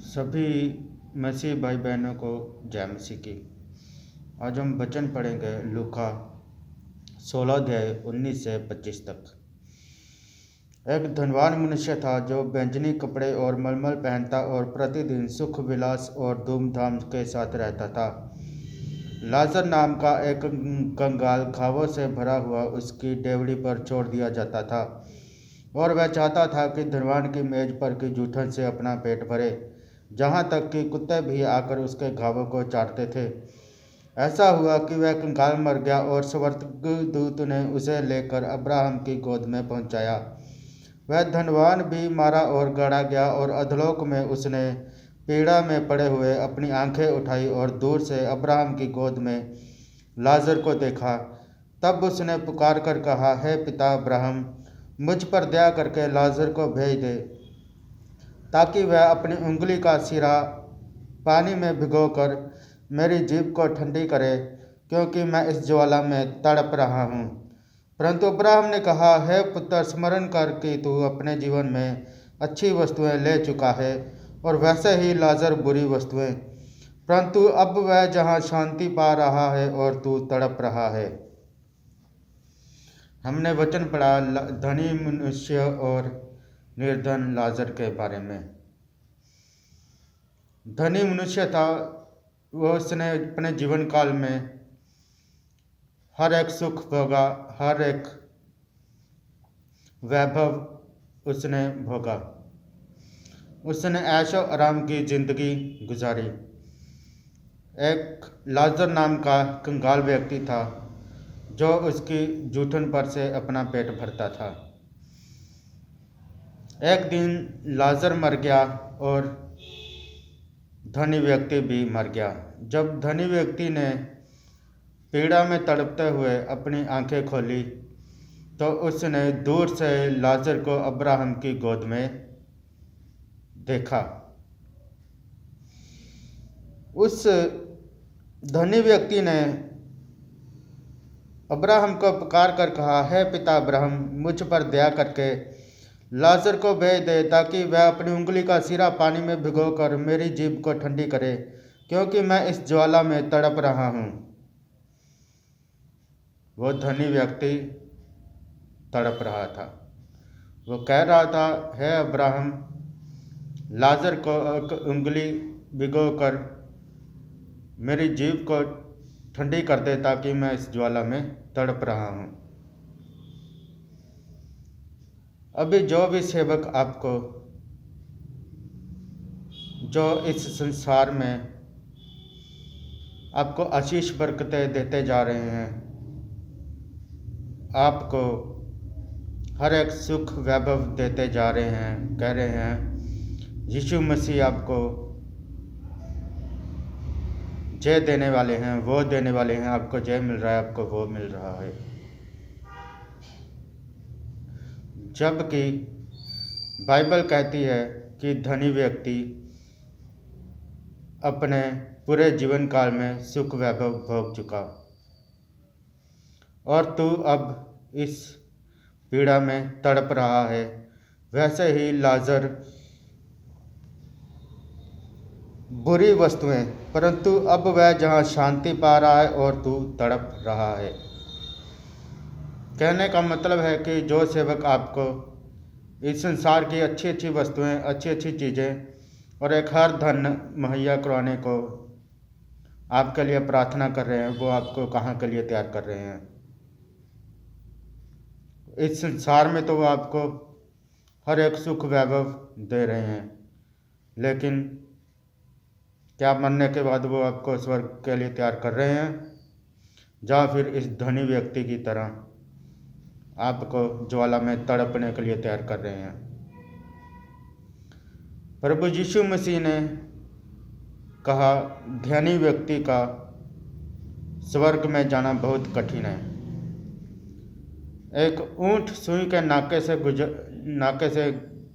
सभी मसीह भाई बहनों को जय मसीह की। आज हम वचन पढ़ेंगे लूका 16 अध्याय 19 से 25 तक। एक धनवान मनुष्य था जो बैंजनी कपड़े और मलमल पहनता और प्रतिदिन सुख विलास और धूमधाम के साथ रहता था। लाजर नाम का एक कंगाल घावों से भरा हुआ उसकी डेवड़ी पर छोड़ दिया जाता था और वह चाहता था कि धनवान की मेज पर की जूठन से अपना पेट भरे, जहाँ तक कि कुत्ते भी आकर उसके घावों को चाटते थे। ऐसा हुआ कि वह कंगाल मर गया और स्वर्गदूत ने उसे लेकर अब्राहम की गोद में पहुंचाया। वह धनवान भी मारा और गाड़ा गया और अधोलोक में उसने पीड़ा में पड़े हुए अपनी आंखें उठाई और दूर से अब्राहम की गोद में लाजर को देखा। तब उसने पुकार कर कहा, हे पिता अब्राहम, मुझ पर दया करके लाजर को भेज दे, ताकि वह अपनी उंगली का सिरा पानी में भिगोकर मेरी जीभ को ठंडी करे, क्योंकि मैं इस ज्वाला में तड़प रहा हूँ। परंतु अब्राहम ने कहा, हे पुत्र, स्मरण कर कि तू अपने जीवन में अच्छी वस्तुएं ले चुका है और वैसे ही लाजर बुरी वस्तुएं, परंतु अब वह जहाँ शांति पा रहा है और तू तड़प रहा है। हमने वचन पढ़ा धनी मनुष्य और निर्धन लाजर के बारे में। धनी मनुष्य था, वो उसने अपने जीवन काल में हर एक सुख भोगा, हर एक वैभव उसने भोगा, उसने ऐशो आराम की जिंदगी गुजारी। एक लाजर नाम का कंगाल व्यक्ति था जो उसकी जूठन पर से अपना पेट भरता था। एक दिन लाजर मर गया और धनी व्यक्ति भी मर गया। जब धनी व्यक्ति ने पीड़ा में तड़पते हुए अपनी आंखें खोली तो उसने दूर से लाजर को अब्राहम की गोद में देखा। उस धनी व्यक्ति ने अब्राहम को पुकार कर कहा, हे पिता अब्राहम, मुझ पर दया करके लाजर को भेज दे, ताकि वह अपनी उंगली का सिरा पानी में भिगोकर मेरी जीभ को ठंडी करे, क्योंकि मैं इस ज्वाला में तड़प रहा हूँ। वो धनी व्यक्ति तड़प रहा था। वो कह रहा था, हे अब्राहम, लाजर को उंगली भिगोकर मेरी जीभ को ठंडी कर दे, ताकि मैं इस ज्वाला में तड़प रहा हूँ। अभी जो भी सेवक आपको जो इस संसार में आपको आशीष बरकतें देते जा रहे हैं, आपको हर एक सुख वैभव देते जा रहे हैं, कह रहे हैं यीशु मसीह आपको जय देने वाले हैं, वो देने वाले हैं, आपको जय मिल रहा है, आपको वो मिल रहा है। जबकि बाइबल कहती है कि धनी व्यक्ति अपने पूरे जीवन काल में सुख वैभव भोग चुका और तू अब इस पीड़ा में तड़प रहा है। वैसे ही लाजर बुरी वस्तुएं, परंतु अब वह जहाँ शांति पा रहा है और तू तड़प रहा है। कहने का मतलब है कि जो सेवक आपको इस संसार की अच्छी अच्छी वस्तुएं, अच्छी अच्छी चीज़ें और एक हर धन मुहैया करवाने को आपके लिए प्रार्थना कर रहे हैं, वो आपको कहाँ के लिए तैयार कर रहे हैं। इस संसार में तो वो आपको हर एक सुख वैभव दे रहे हैं, लेकिन क्या मरने के बाद वो आपको स्वर्ग के लिए तैयार कर रहे हैं, या फिर इस धनी व्यक्ति की तरह आपको ज्वाला में तड़पने के लिए तैयार कर रहे हैं। प्रभु यीशु मसीह ने कहा, धनी व्यक्ति का स्वर्ग में जाना बहुत कठिन है। एक ऊंट सुई के नाके से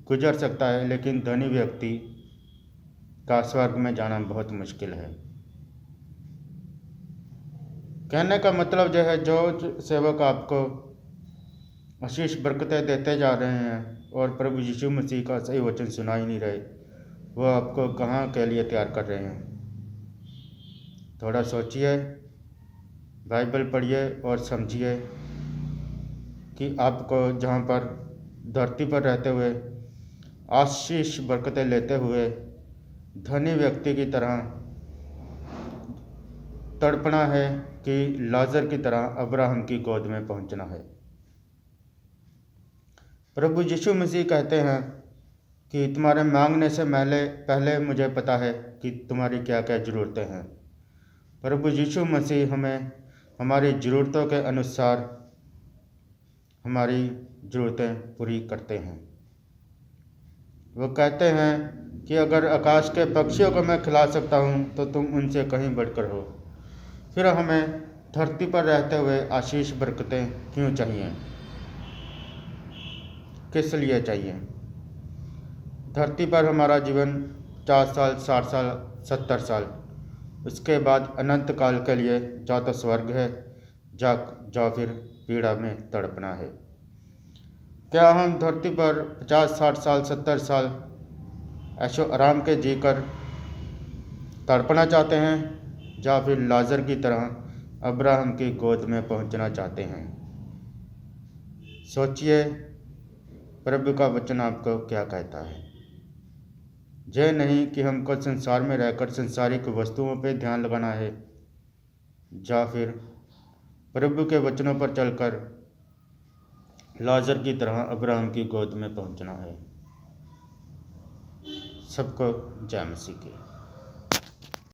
गुजर सकता है, लेकिन धनी व्यक्ति का स्वर्ग में जाना बहुत मुश्किल है। कहने का मतलब यह है, जो सेवक आपको आशीष बरकतें देते जा रहे हैं और प्रभु यीशु मसीह का सही वचन सुना ही नहीं रहे, वो आपको कहाँ के लिए तैयार कर रहे हैं। थोड़ा सोचिए, बाइबल पढ़िए और समझिए कि आपको जहाँ पर धरती पर रहते हुए आशीष बरकतें लेते हुए धनी व्यक्ति की तरह तड़पना है कि लाजर की तरह अब्राहम की गोद में पहुंचना है। प्रभु यीशु मसीह कहते हैं कि तुम्हारे मांगने से पहले मुझे पता है कि तुम्हारी क्या क्या ज़रूरतें हैं। प्रभु यीशु मसीह हमें हमारी ज़रूरतों के अनुसार हमारी ज़रूरतें पूरी करते हैं। वो कहते हैं कि अगर आकाश के पक्षियों को मैं खिला सकता हूँ तो तुम उनसे कहीं बढ़कर हो। फिर हमें धरती पर रहते हुए आशीष बरकतें क्यों चाहिए, किस लिए चाहिए। धरती पर हमारा जीवन 50 साल, 60 साल, 70 साल, उसके बाद अनंत काल के लिए जा तो स्वर्ग है, जा फिर पीड़ा में तड़पना है। क्या हम धरती पर 50, 60 साल, 70 साल ऐशो आराम के जीकर तड़पना चाहते हैं, या फिर लाजर की तरह अब्राहम की गोद में पहुंचना चाहते हैं। सोचिए, प्रभु का वचन आपको क्या कहता है। यह नहीं कि हमको संसार में रहकर संसारिक वस्तुओं पर ध्यान लगाना है, या फिर प्रभु के वचनों पर चलकर लाजर की तरह अब्राहम की गोद में पहुंचना है। सबको जय मसीह की।